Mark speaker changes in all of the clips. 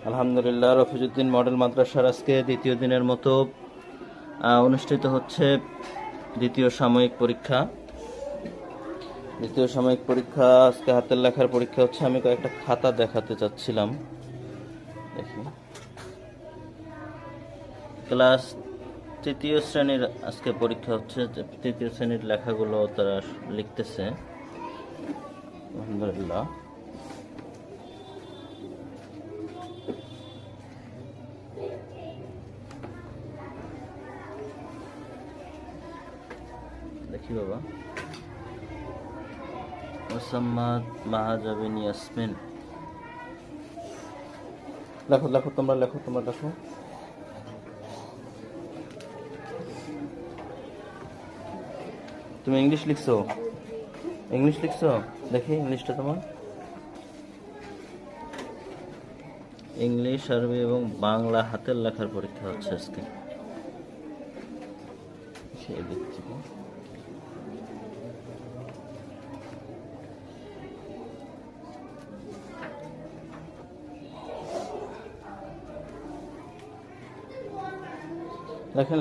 Speaker 1: আলহামদুলিল্লাহ, রফিজউদ্দিন মডেল মাদ্রাসার আজকে দ্বিতীয় দিনের মতো অনুষ্ঠিত হচ্ছে দ্বিতীয় সাময়িক পরীক্ষা। আজকে হাতের লেখার পরীক্ষা হচ্ছে। আমি কয়েকটা খাতা দেখাতে চাচ্ছিলাম। দেখি, ক্লাস তৃতীয় শ্রেণীর আজকে পরীক্ষা হচ্ছে। তৃতীয় শ্রেণীর লেখাগুলো তারা লিখতেছে। আলহামদুলিল্লাহ, দেখি বাবা। মোসাম্মদ মাহাজাবিন ইয়াসমিন, লেখো তোমরা লেখো। তুমি ইংলিশ লিখছো? দেখি ইংলিশটা তোমার। ইংলিশ, আরবি এবং বাংলা হাতের লেখার পরীক্ষা হচ্ছে আজকে।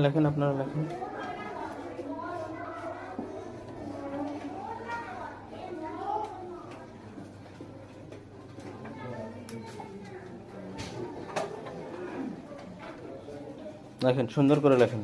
Speaker 1: লেখেন আপনারা লেখেন। সুন্দর করে লেখেন।